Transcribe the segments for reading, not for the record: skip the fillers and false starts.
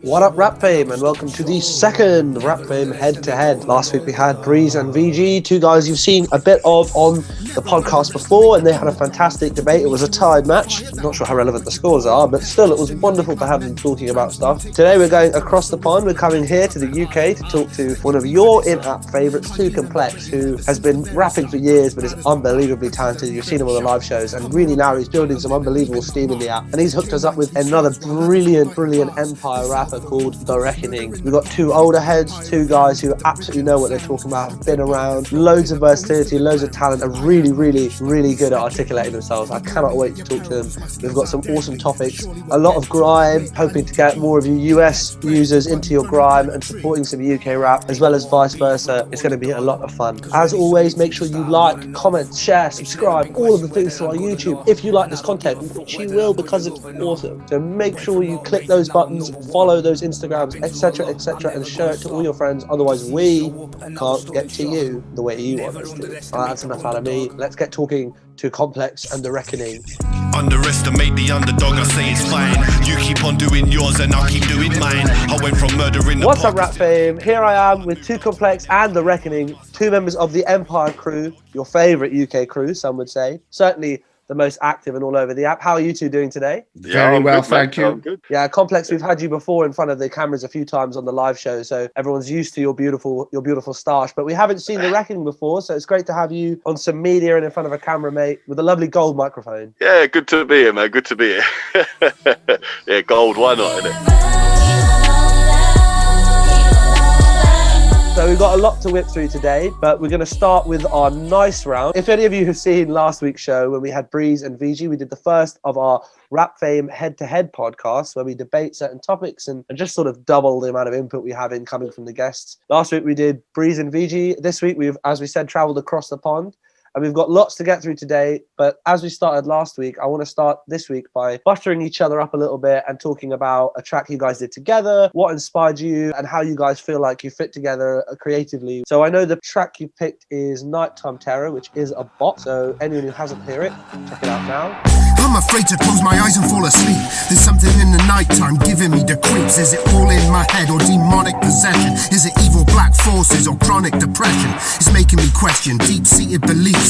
What up, Rap Fame, and welcome to the second Rap Fame Head2Head. Last week we had Breeze and VG, two guys you've seen a bit of on the podcast before, and they had a fantastic debate. It was a tied match. I'm not sure how relevant the scores are, but still, it was wonderful to have them talking about stuff. Today we're going across the pond. We're coming here to the UK to talk to one of your in-app favourites, 2Complex, who has been rapping for years, but is unbelievably talented. You've seen him on the live shows, and really now he's building some unbelievable steam in the app. And he's hooked us up with another brilliant Empire rapper called TheReckoning. We've got two older heads, two guys who absolutely know what they're talking about, have been around, loads of versatility, loads of talent, and really good at articulating themselves. I cannot wait to talk to them. We've got some awesome topics, a lot of grime, hoping to get more of you US users into your grime and supporting some UK rap, as well as vice versa. It's going to be a lot of fun. As always, make sure you like, comment, share, subscribe, all of the things to our YouTube if you like this content, which you will because it's awesome. So make sure you click those buttons, follow those Instagrams, etc, and share it to all your friends. Otherwise we can't get to you the way you want us to. Alright, that's enough out of me. Let's get talking to Complex and TheReckoning. Underestimate the underdog, I say it's fine. You keep on doing yours and I'll keep doing mine. I went from murdering the What's up, Rap Fame? Here I am with 2Complex and TheReckoning, two members of the Empire crew, your favourite UK crew, some would say. Certainly the most active and all over the app. How are you two doing today? Very well, thank you. Good. Yeah, Complex, we've had you before in front of the cameras a few times on the live show, so everyone's used to your beautiful stoush, but we haven't seen TheReckoning before, so it's great to have you on some media and in front of a camera, mate, with a lovely gold microphone. Yeah, good to be here, man. Good to be here. Yeah, gold, why not, innit? So we've got a lot to whip through today, but we're going to start with our nice round. If any of you have seen last week's show when we had Breeze and VG, we did the first of our Rap Fame Head2Head podcasts where we debate certain topics and just sort of double the amount of input we have incoming from the guests. Last week we did Breeze and VG. This week we've, as we said, travelled across the pond. And we've got lots to get through today, but as we started last week, I want to start this week by buttering each other up a little bit and talking about a track you guys did together, what inspired you, and how you guys feel like you fit together creatively. So I know the track you picked is Nighttime Terror, which is a bop. So anyone who hasn't heard it, check it out now. I'm afraid to close my eyes and fall asleep. There's something in the nighttime giving me the creeps. Is it all in my head or demonic possession? Is it evil black forces or chronic depression? It's making me question deep-seated beliefs.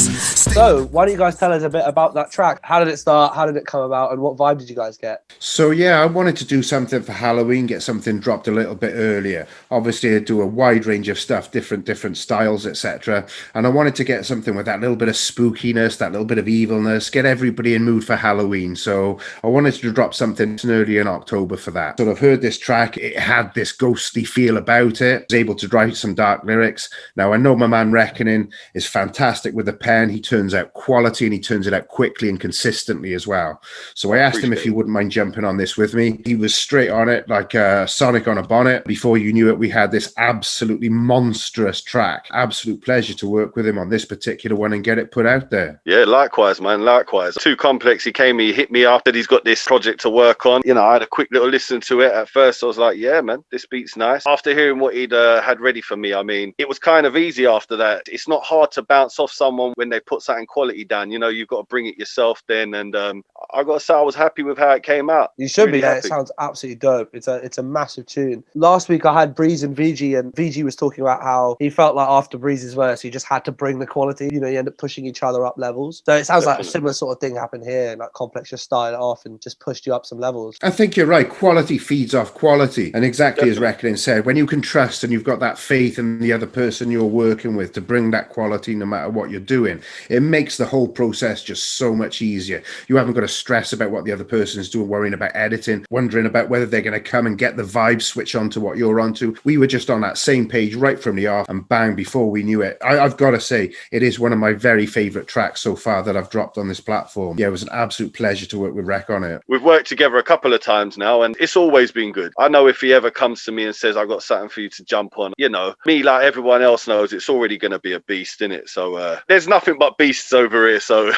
So why don't you guys tell us a bit about that track? How did it start? How did it come about? And what vibe did you guys get? So yeah, I wanted to do something for Halloween, get something dropped a little bit earlier. Obviously I do a wide range of stuff, different styles, etc. And I wanted to get something with that little bit of spookiness, that little bit of evilness, get everybody in mood for Halloween. So I wanted to drop something early in October for that. So I've heard this track, it had this ghostly feel about it. I was able to write some dark lyrics. Now I know my man Reckoning is fantastic with the pen. He turns out quality and he turns it out quickly and consistently as well. So I asked him if he wouldn't mind jumping on this with me. He was straight on it like Sonic on a bonnet. Before you knew it, we had this absolutely monstrous track. Absolute pleasure to work with him on this particular one and get it put out there. Yeah, likewise, man, likewise. 2Complex, he hit me up that he's got this project to work on. You know, I had a quick little listen to it. At first I was like, yeah, man, this beat's nice. After hearing what he'd had ready for me, I mean, it was kind of easy after that. It's not hard to bounce off someone when they put something quality down. You know, you've got to bring it yourself then. And I got to say, I was happy with how it came out. You should really be. Yeah, happy. it sounds absolutely dope. It's a massive tune. Last week I had Breeze and VG, and VG was talking about how he felt like after Breeze's verse, he just had to bring the quality. You know, you end up pushing each other up levels. So it sounds like a similar sort of thing happened here. Like Complex just started off and just pushed you up some levels. I think you're right. Quality feeds off quality. And exactly as Reckoning said, when you can trust and you've got that faith in the other person you're working with to bring that quality no matter what you're doing, it makes the whole process just so much easier. You haven't got to stress about what the other person's doing, worrying about editing, wondering about whether they're going to come and get the vibe switch onto what you're onto. We were just on that same page right from the off, and bang, before we knew it. I've got to say, it is one of my very favourite tracks so far that I've dropped on this platform. Yeah, it was an absolute pleasure to work with Rec on it. We've worked together a couple of times now, and it's always been good. I know if he ever comes to me and says, I've got something for you to jump on, you know, me, like everyone else knows, it's already going to be a beast, innit? So there's nothing but beasts over here, so.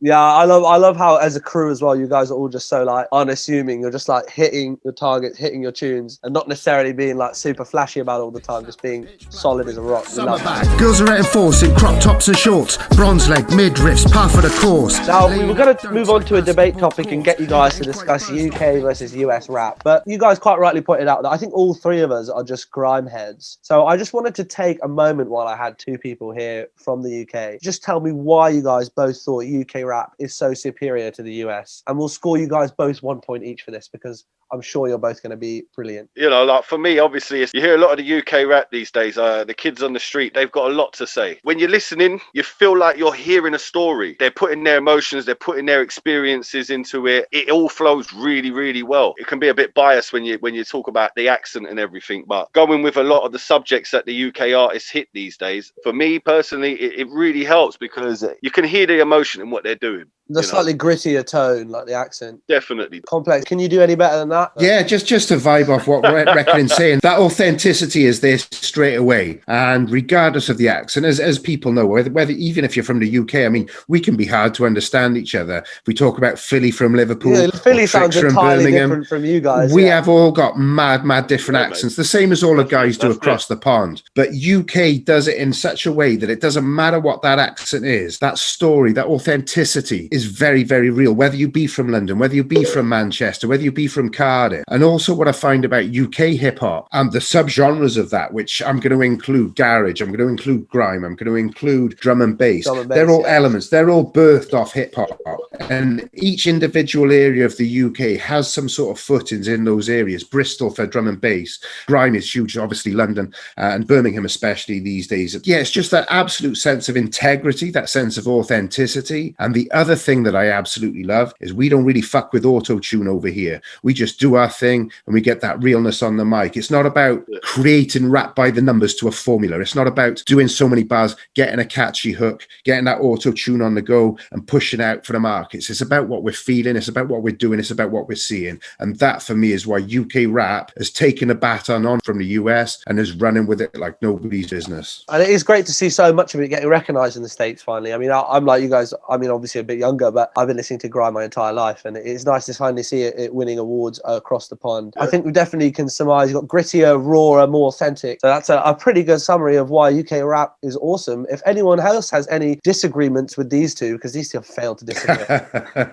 Yeah, I love how, as a crew as well, you guys are all just so like unassuming. You're just like hitting your targets, hitting your tunes, and not necessarily being like super flashy about it all the time, just being solid as a rock. We love that. Girls are enforcing crop tops and shorts, bronze leg, midriffs, par for the course. Now, we were going to move on to a debate topic and get you guys to discuss UK versus US rap. But you guys quite rightly pointed out that I think all three of us are just grime heads. So I just wanted to take a moment while I had two people here from the UK. Just tell me why you guys both thought UK rap is so superior to the US. And we'll score you guys both 1 point each for this, because I'm sure you're both going to be brilliant. You know, like for me, obviously, you hear a lot of the UK rap these days. The kids on the street, they've got a lot to say. When you're listening, you feel like you're hearing a story. They're putting their emotions, they're putting their experiences into it. It all flows really, really well. It can be a bit biased when you talk about the accent and everything, but going with a lot of the subjects that the UK artists hit these days, for me personally, it really helps because you can hear the emotion in what they're doing. The slightly grittier tone, like the accent. Definitely. Complex. Can you do any better than that? Yeah, just to vibe off what Reckoning's saying. That authenticity is there straight away. And regardless of the accent, as people know, whether even if you're from the UK, I mean, we can be hard to understand each other. If we talk about Philly from Liverpool, yeah, Philly sounds entirely different from you guys. We have all got mad different accents, the same as all the guys do across the pond. But UK does it in such a way that it doesn't matter what that accent is. That story, that authenticity is very, very real, whether you be from London, whether you be from Manchester, whether you be from Cardiff. And also what I find about UK hip-hop and the subgenres of that, which I'm going to include garage, I'm going to include grime, I'm going to include drum and bass. They're all elements, they're all birthed off hip-hop. And each individual area of the UK has some sort of footings in those areas. Bristol for drum and bass, grime is huge, obviously London and Birmingham especially these days. Yeah, it's just that absolute sense of integrity, that sense of authenticity. And the other thing that I absolutely love is we don't really fuck with auto-tune over here. We just do our thing and we get that realness on the mic. It's not about creating rap by the numbers to a formula. It's not about doing so many bars, getting a catchy hook, getting that auto-tune on the go and pushing out for the markets. It's about what we're feeling. It's about what we're doing. It's about what we're seeing. And that for me is why UK rap has taken a baton on from the US and is running with it like nobody's business. And it is great to see so much of it getting recognised in the States finally. I mean, I'm like you guys, I mean, obviously a bit younger, but I've been listening to grime my entire life, and it's nice to finally see it winning awards across the pond. I think we definitely can surmise you've got grittier, rawer, more authentic. So that's a pretty good summary of why UK rap is awesome. If anyone else has any disagreements with these two, because these two have failed to disagree,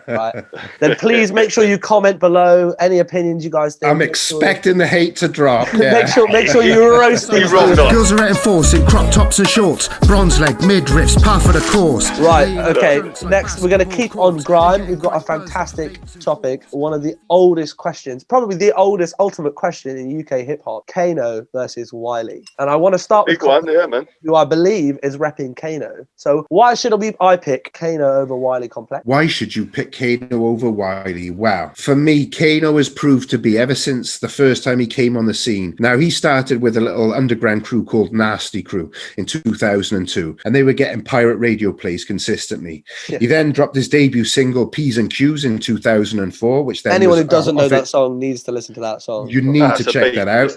right, then please make sure you comment below any opinions you guys think. I'm expecting the hate to drop. Yeah. make sure you roast these. Girls are enforcing crop tops and shorts, bronze leg, midriffs, par for the course. Right, okay. Next, we're going to keep on grime. We've got a fantastic topic. One of the oldest questions, probably the oldest ultimate question in UK hip hop: Kano versus Wiley. And I want to start with one, yeah, man, who I believe is repping Kano. So why should I pick Kano over Wiley, Complex? Why should you pick Kano over Wiley? Wow. For me, Kano has proved to be, ever since the first time he came on the scene. Now, he started with a little underground crew called Nasty Crew in 2002, and they were getting pirate radio plays consistently. Yeah. He then dropped his debut single P's and Q's in 2004, which then anyone who doesn't know that song needs to listen to that song. You need to check that out.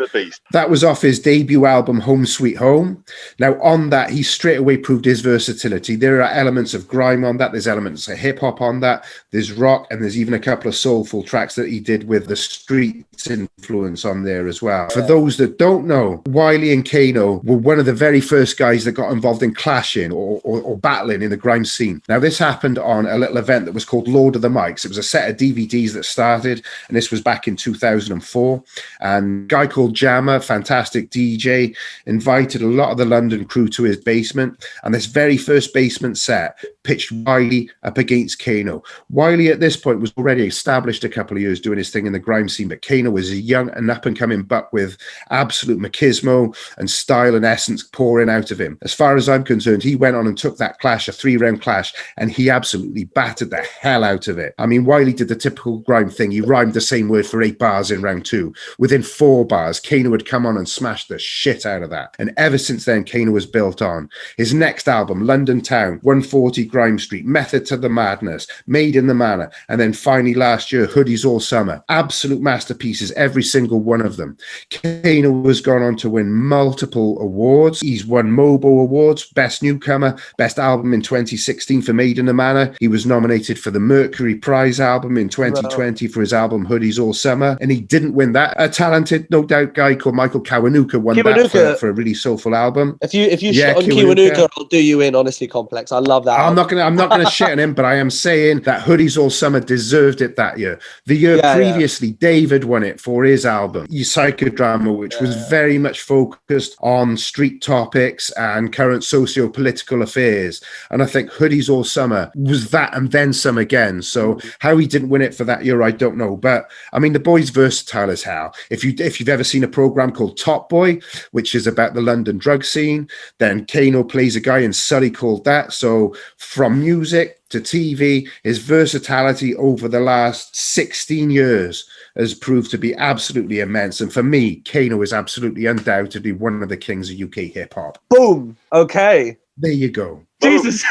That was off his debut album Home Sweet Home. Now on that, he straight away proved his versatility. There are elements of grime on that, there's elements of hip hop on that, there's rock, and there's even a couple of soulful tracks that he did with the streets influence on there as well. For those that don't know, Wiley and Kano were one of the very first guys that got involved in clashing or battling in the grime scene. Now this happened on a little event that was called Lord of the Mics. It was a set of DVDs that started, and this was back in 2004. And a guy called Jammer, fantastic DJ, invited a lot of the London crew to his basement. And this very first basement set pitched Wiley up against Kano. Wiley at this point was already established a couple of years doing his thing in the grime scene, but Kano was a young and up-and-coming buck with absolute machismo and style and essence pouring out of him. As far as I'm concerned, he went on and took that clash, a 3-round clash, and he absolutely battered the hell out of it. I mean, Wiley did the typical grime thing. He rhymed the same word for 8 bars in round 2. Within 4 bars, Kano had come on and smashed the shit out of that. And ever since then, Kano was built on. His next album, London Town, 140 Grime Grime Street, Method to the Madness, Made in the Manor, and then finally last year, Hoodies All Summer. Absolute masterpieces, every single one of them. Kano has gone on to win multiple awards. He's won MOBO Awards, Best Newcomer, Best Album in 2016 for Made in the Manor. He was nominated for the Mercury Prize album in 2020 for his album Hoodies All Summer, and he didn't win that. A talented, no doubt, guy called Michael Kiwanuka won that for a really soulful album. If you shit on Kiwanuka, I'll do you in, honestly, Complex. I love that. I'm not gonna shit on him, but I am saying that Hoodies All Summer deserved it that year. The year previously, David won it for his album, Psychodrama, which was very much focused on street topics and current socio-political affairs. And I think Hoodies All Summer was that and then some again. So how he didn't win it for that year, I don't know. But I mean, the boy's versatile as hell. If you've ever seen a program called Top Boy, which is about the London drug scene, then Kano plays a guy in Surrey called that. So from music to TV, his versatility over the last 16 years has proved to be absolutely immense. And for me, Kano is absolutely undoubtedly one of the kings of UK hip-hop. Boom. Okay. There you go. Jesus.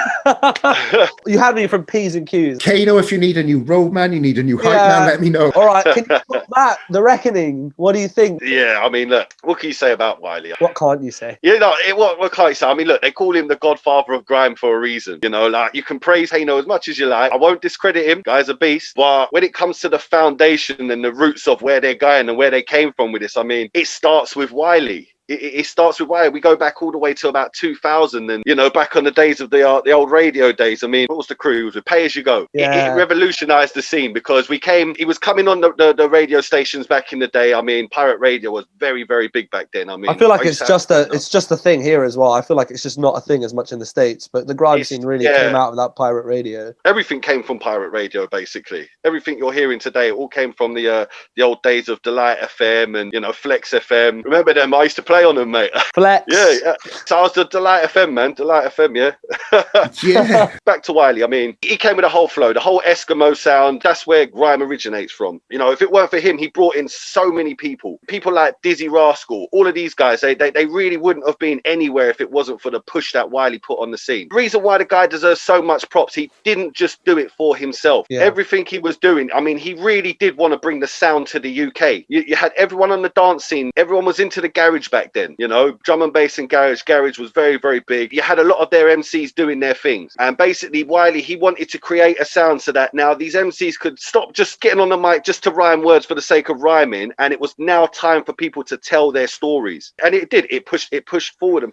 You had me from P's and Q's. Kano, if you need a new roadman, you need a new hype man, let me know. All right. Can you talk about The Reckoning? What do you think? Yeah, I mean, look, what can you say about Wiley? What can't you say? You know, what can't you say? I mean, look, they call him the godfather of grime for a reason. You know, like, you can praise Kano as much as you like. I won't discredit him. Guy's a beast. But when it comes to the foundation and the roots of where they're going and where they came from with this, I mean, it starts with Wiley. It starts with Wiley. We go back all the way to about 2000, and you know, back on the days of the old radio days. I mean, what was the crew? It was with Pay As You Go. It revolutionized the scene because he was coming on the radio stations back in the day. I mean, pirate radio was very, very big back then. I mean, I feel like it's just a thing here as well. I feel like it's just not a thing as much in the States, but the grime scene really came out of that pirate radio. Everything came from pirate radio, basically. Everything you're hearing today, it all came from the old days of Delight FM and, you know, Flex FM. Remember them? I used to play on them, mate. Flex. Yeah. So I was the Delight FM, man. Delight FM, yeah. Back to Wiley. I mean, he came with a whole flow, the whole Eskimo sound. That's where grime originates from. You know, if it weren't for him, he brought in so many people. People like Dizzy Rascal, all of these guys, they really wouldn't have been anywhere if it wasn't for the push that Wiley put on the scene. The reason why the guy deserves so much props, he didn't just do it for himself. Yeah. Everything he was doing, I mean, he really did want to bring the sound to the UK. You had everyone on the dance scene. Everyone was into the garage back then. You know, drum and bass and garage was very, very big. You had a lot of their MCs doing their things. And basically, Wiley, he wanted to create a sound so that now these MCs could stop just getting on the mic just to rhyme words for the sake of rhyming. And it was now time for people to tell their stories. And it did. It pushed forward.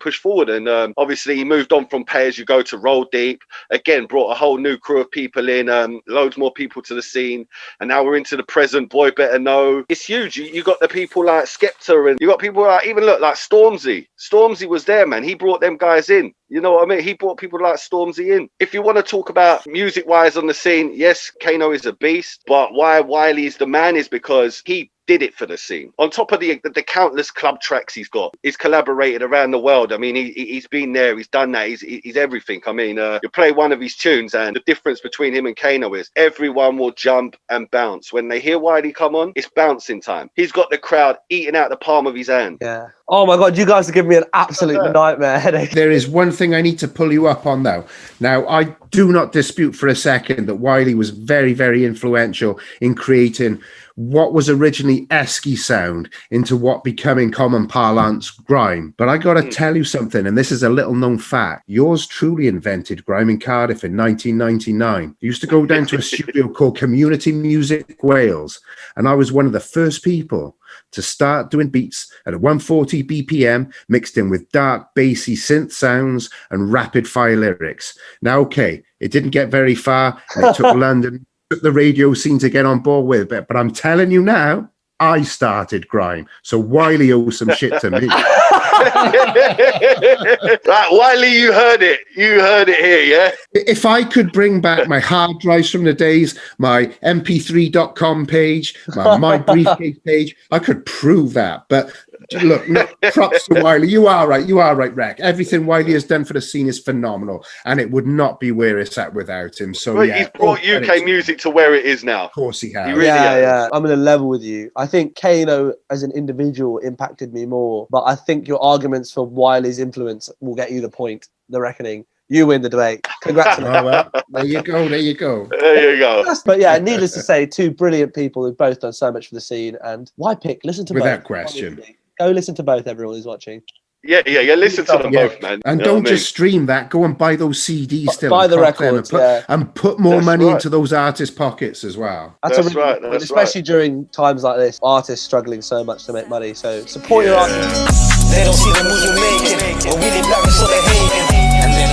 And obviously, he moved on from Pay As You Go to Roll Deep. Again, brought a whole new crew of people in, loads more people to the scene. And now we're into the present. Boy Better Know. It's huge. You got the people like Skepta, and you got people like, even look, like Stormzy. Stormzy was there, man. He brought them guys in. You know what I mean? He brought people like Stormzy in. If you want to talk about music-wise on the scene, yes, Kano is a beast. But why Wiley's the man is because he did it for the scene. On top of the countless club tracks he's got, he's collaborated around the world. I mean, he's been there, he's done that, he's everything. I mean, you play one of his tunes, and the difference between him and Kano is everyone will jump and bounce. When they hear Wiley come on, it's bouncing time. He's got the crowd eating out the palm of his hand. Yeah. Oh my God, you guys are giving me an absolute nightmare headache. There is one thing I need to pull you up on, though. Now, I do not dispute for a second that Wiley was very, very influential in creating what was originally Esky sound into what becoming common parlance grime. But I got to tell you something, and this is a little known fact. Yours truly invented grime in Cardiff in 1999. I used to go down to a studio called Community Music Wales, and I was one of the first people to start doing beats at 140 BPM mixed in with dark, bassy synth sounds and rapid fire lyrics. Now, okay, it didn't get very far, and it took London, took the radio scene to get on board with it, but I'm telling you now, I started grime, so Wiley owes some shit to me. Right, Wiley, you heard it here, yeah? If I could bring back my hard drives from the days, my mp3.com page, my briefcase page, I could prove that. But look, props to Wiley. You are right, Rec. Everything Wiley has done for the scene is phenomenal, and it would not be where it's at without him. So well, yeah, he's brought UK music to where it is now. Of course he has. He really has. Yeah. I'm going to level with you. I think Kano as an individual impacted me more, but I think your arguments for Wiley's influence will get you the point. The Reckoning. You win the debate. Congratulations. Oh, well, there you go. There you go. There you go. But yeah, needless to say, two brilliant people who've both done so much for the scene. And why pick? Listen to Without both. question. Honestly. Go listen to both, everyone who's watching. Yeah. Listen to them both, man. And You know don't what I mean? just stream that. Go and buy those CDs still. Buy and the cop them records, yeah. and put more That's money right. into those artists' pockets as well. That's That's a really right, good point, that's especially during times like this. Artists struggling so much to make money. So support your artists. They don't see the moves we're making. We're really black, so they're hating.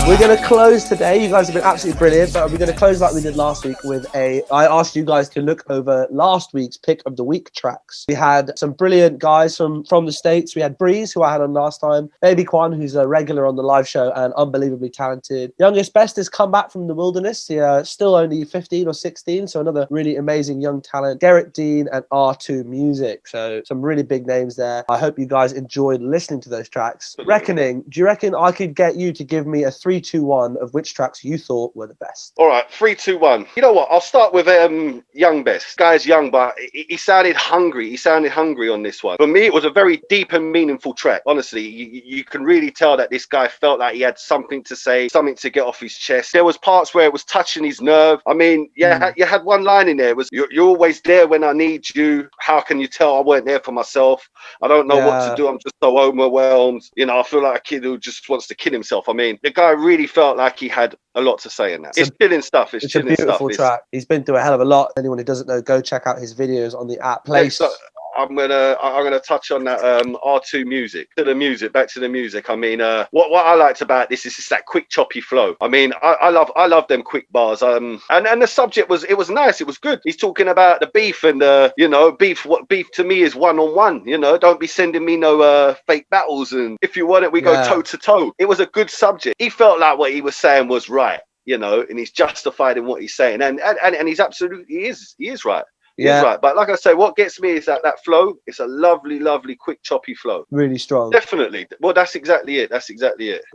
We're going to close today. You guys have been absolutely brilliant, but we're going to close like we did last week with I asked you guys to look over last week's pick of the week tracks. We had some brilliant guys from the States. We had Breeze, who I had on last time. Baby Kwan, who's a regular on the live show and unbelievably talented. Youngest Best has come back from the wilderness. He's still only 15 or 16, so another really amazing young talent. Garrett Dean and R2 Music. So some really big names there. I hope you guys enjoyed listening to those tracks. Reckoning, do you reckon I could get you to give me a 3-2-1 of which tracks you thought were the best? All right, 3, 2, 1. You know what? I'll start with Young Best. Guy's young, but he sounded hungry. He sounded hungry on this one. For me, it was a very deep and meaningful track. Honestly, you can really tell that this guy felt like he had something to say, something to get off his chest. There was parts where it was touching his nerve. I mean, you had one line in there. It was, you're always there when I need you. How can you tell I weren't there for myself? I don't know what to do. I'm just so overwhelmed. You know, I feel like a kid who just wants to kill himself. I mean, the guy really felt like he had a lot to say in that. It's chilling stuff. It's chilling a beautiful stuff. track. He's been through a hell of a lot. Anyone who doesn't know, go check out his videos on the app. I'm gonna touch on that R2 music. Back to the music. I mean, what I liked about this is just that quick choppy flow. I mean, I love them quick bars. And the subject was nice. It was good. He's talking about the beef and beef. What beef to me is one-on-one. You know, don't be sending me no fake battles. And if you want it, we go toe to toe. It was a good subject. He felt like what he was saying was right. You know, and he's justified in what he's saying. And he's absolutely he is right. Yeah, right. But like I say, what gets me is that flow. It's a lovely, lovely, quick, choppy flow. Really strong. Definitely. Well, that's exactly it.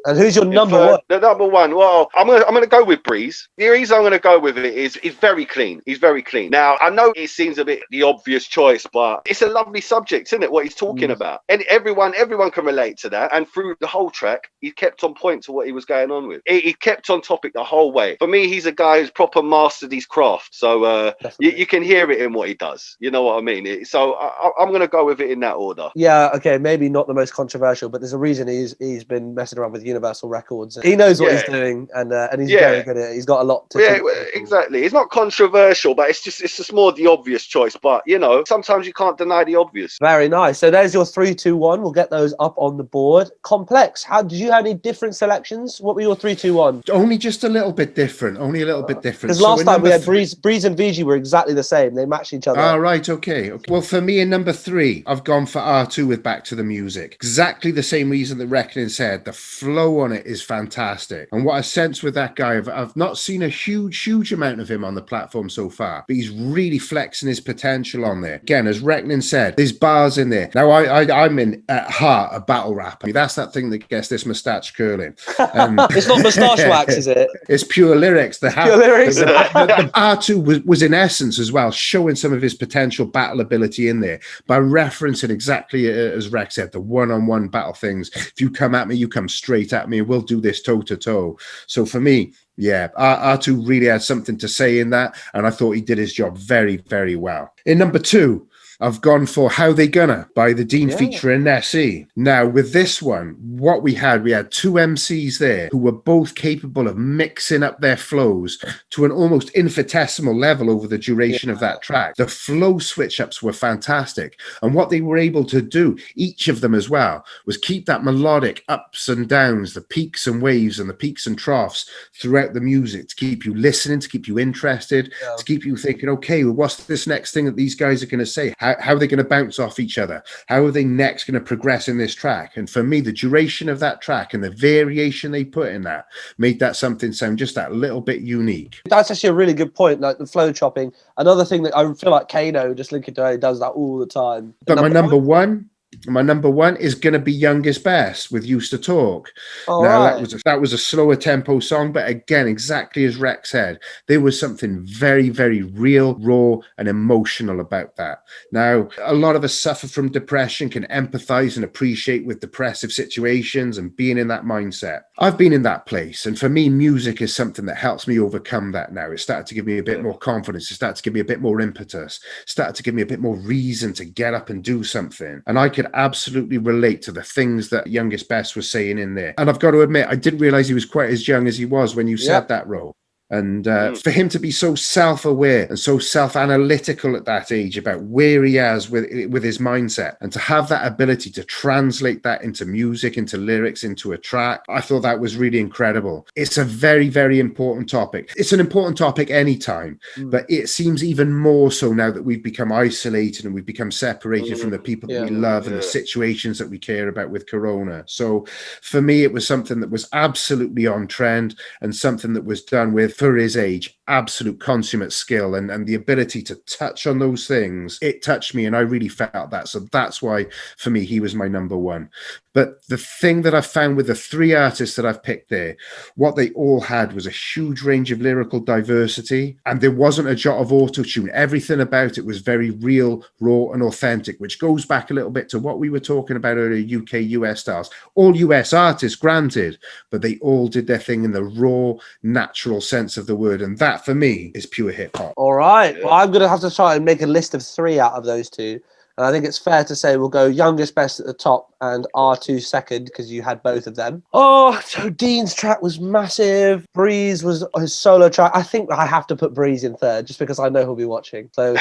And who's your number one? The number one. Well, I'm gonna go with Breeze. The reason I'm gonna go with it is he's very clean. He's very clean. Now I know it seems a bit the obvious choice, but it's a lovely subject, isn't it? What he's talking about, and everyone can relate to that. And through the whole track, he kept on point to what he was going on with. He kept on topic the whole way. For me, he's a guy who's proper mastered his craft. So you can hear it in what he does. You know what I mean? So I'm going to go with it in that order. Yeah, okay, maybe not the most controversial, but there's a reason he's been messing around with Universal Records. He knows what he's doing, and he's very good at it. He's got a lot to do. Exactly. It's not controversial, but it's just more the obvious choice. But, you know, sometimes you can't deny the obvious. Very nice. So there's your 3-2-1. We'll get those up on the board. Complex, did you have any different selections? What were your 3-2-1? Only just a little bit different. Because last time we had Breeze and VG were exactly the same. They matched each other. Right, okay. Well, for me in number 3, I've gone for R2 with Back to the Music. Exactly the same reason that Reckoning said. The flow on it is fantastic. And what I sense with that guy, I've not seen a huge amount of him on the platform so far, but he's really flexing his potential on there. Again, as Reckoning said, there's bars in there. Now, I'm at heart a battle rapper. I mean, that's that thing that gets this moustache curling. It's not moustache wax, is it? It's pure lyrics. The R2 was in essence as well showing some of his potential battle ability in there by referencing exactly as Rex said, the one-on-one battle things. If you come at me, you come straight at me, and we'll do this toe to toe. So for me, yeah, R2 really had something to say in that, and I thought he did his job very, very well. In number 2, I've gone for How They Gonna by the Dean featuring SE. Now, with this one, what we had 2 MCs there who were both capable of mixing up their flows to an almost infinitesimal level over the duration of that track. The flow switch-ups were fantastic. And what they were able to do, each of them as well, was keep that melodic ups and downs, the peaks and waves and the peaks and troughs throughout the music to keep you listening, to keep you interested, to keep you thinking, okay, well, what's this next thing that these guys are going to say? How are they going to bounce off each other? How are they next going to progress in this track? And for me, the duration of that track and the variation they put in that made that something sound just that little bit unique. That's actually a really good point, like the flow chopping. Another thing that I feel like Kano, just linking to it, does that all the time. But my number one My number one is going to be Youngest Best with Used to Talk. All now, right. that was a slower tempo song, but again, exactly as Rex said, there was something very, very real, raw, and emotional about that. Now, a lot of us suffer from depression, can empathize and appreciate with depressive situations and being in that mindset. I've been in that place, and for me, music is something that helps me overcome that now. It started to give me a bit more confidence. It started to give me a bit more impetus. It started to give me a bit more reason to get up and do something. And I could absolutely relate to the things that Youngest Best was saying in there. And I've got to admit, I didn't realize he was quite as young as he was when you said that, Ro. And for him to be so self-aware and so self-analytical at that age about where he is with his mindset, and to have that ability to translate that into music, into lyrics, into a track, I thought that was really incredible. It's a very, very important topic. It's an important topic anytime, but it seems even more so now that we've become isolated and we've become separated from the people that we love and the situations that we care about with Corona. So for me, it was something that was absolutely on trend and something that was done with, for his age, absolute consummate skill and the ability to touch on those things. It touched me and I really felt that. So that's why, for me, he was my number one. But the thing that I found with the three artists that I've picked there, what they all had was a huge range of lyrical diversity, and there wasn't a jot of auto-tune. Everything about it was very real, raw, and authentic, which goes back a little bit to what we were talking about earlier, UK, US stars. All US artists, granted, but they all did their thing in the raw, natural sense of the word, and that, for me, is pure hip-hop. All right. Well, I'm going to have to try and make a list of 3 out of those 2. And I think it's fair to say we'll go Youngest Best at the top and R2 second, because you had both of them. Oh, so Dean's track was massive. Breeze was his solo track. I think I have to put Breeze in third, just because I know he'll be watching. So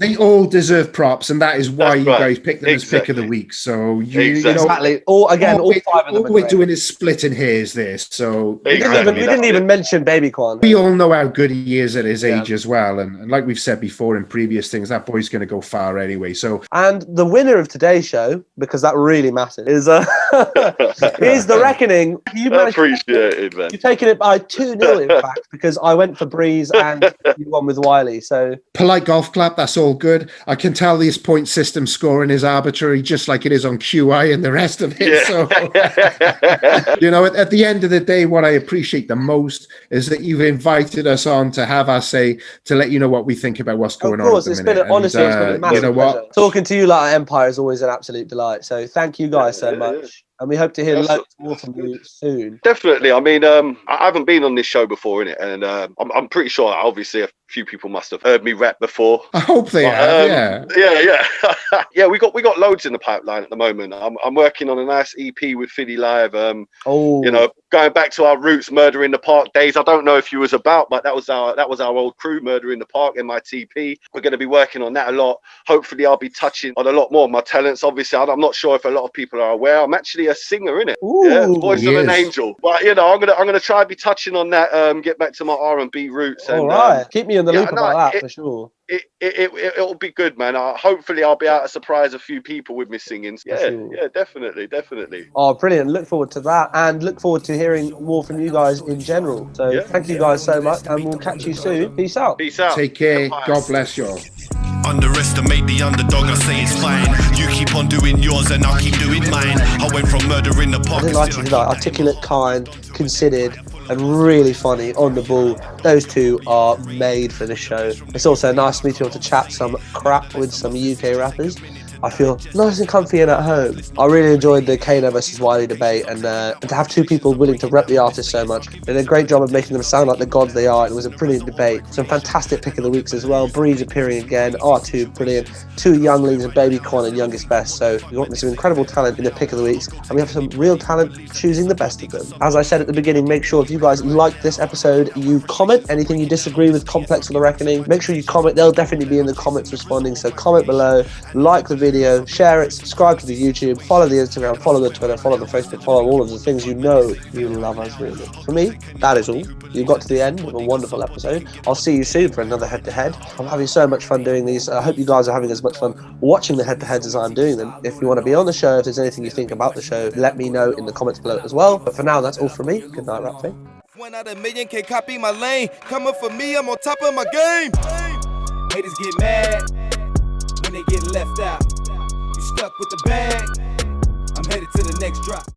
they all deserve props, and that is why you guys picked them as pick of the week. So you know, all 5 of them. All we're doing is splitting hairs there. So we didn't even mention Baby Quan. We all know how good he is at his age as well, and like we've said before in previous things, that boy's going to go far anyway. So, and the winner of today's show, because that really matters, is The Reckoning. You appreciate it, man. You've taken it by 2-0, in fact, because I went for Breeze and you won with Wiley. So polite golf clap. That's all good. I can tell this point system scoring is arbitrary, just like it is on QI and the rest of it. So, you know, at the end of the day, what I appreciate the most is that you've invited us on to have our say, to let you know what we think about what's going on. Of course, it's been honestly, it's been a massive pleasure. Talking to you like Empire is always an absolute delight. So thank you guys so much. And we hope to hear loads more from you soon. Definitely. I mean, I haven't been on this show before, innit? And I'm pretty sure, obviously, a few people must have heard me rap before. I hope they have, yeah, we got loads in the pipeline at the moment. I'm working on a nice EP with Fiddy Live. You know, going back to our roots, Murder in the Park days. I don't know if you was about, but that was our old crew, Murder in the Park, MITP. We're going to be working on that a lot. Hopefully, I'll be touching on a lot more of my talents. Obviously, I'm not sure if a lot of people are aware. I'm actually a singer, innit? Voice of an angel. But you know, I'm gonna try to be touching on that. Get back to my R&B roots. All right, keep me in the loop about that for sure. It'll be good, man. Hopefully, I'll be able to surprise a few people with me singing. Yeah, definitely. Oh, brilliant! Look forward to that, and look forward to hearing more from you guys in general. So thank you guys so much, and we'll catch you soon. Peace out. Peace out. Take care. God bless you all. Underestimate the underdog, I say it's fine. You keep on doing yours and I'll keep doing mine. I went from Murder in the Park. I didn't like articulate, kind, considered, and really funny, on the ball. Those 2 are made for this show. It's also nice for me to be able to chat some crap with some UK rappers. I feel nice and comfy and at home. I really enjoyed the Kano versus Wiley debate, and to have 2 people willing to rep the artist so much. They did a great job of making them sound like the gods they are. It was a brilliant debate. Some fantastic pick of the weeks as well. Breeze appearing again. R2 brilliant. 2 younglings of Baby Quan and Youngest Best. So we got some incredible talent in the pick of the weeks, and we have some real talent choosing the best of them. As I said at the beginning, make sure if you guys like this episode, you comment anything you disagree with Complex or The Reckoning. Make sure you comment. They'll definitely be in the comments responding. So comment below, like the video, share it, subscribe to the YouTube, follow the Instagram, follow the Twitter, follow the Facebook, follow all of the things you know you love us really. For me, that is all. You've got to the end of a wonderful episode. I'll see you soon for another Head2Head. I'm having so much fun doing these. I hope you guys are having as much fun watching the Head2Heads as I'm doing them. If you want to be on the show, if there's anything you think about the show, let me know in the comments below as well. But for now, that's all from me. Good night, Rap Fame. 1 out of a million can't copy my lane. Coming for me, I'm on top of my game. Haters get mad when they get left out. you stuck with the bag, I'm headed to the next drop.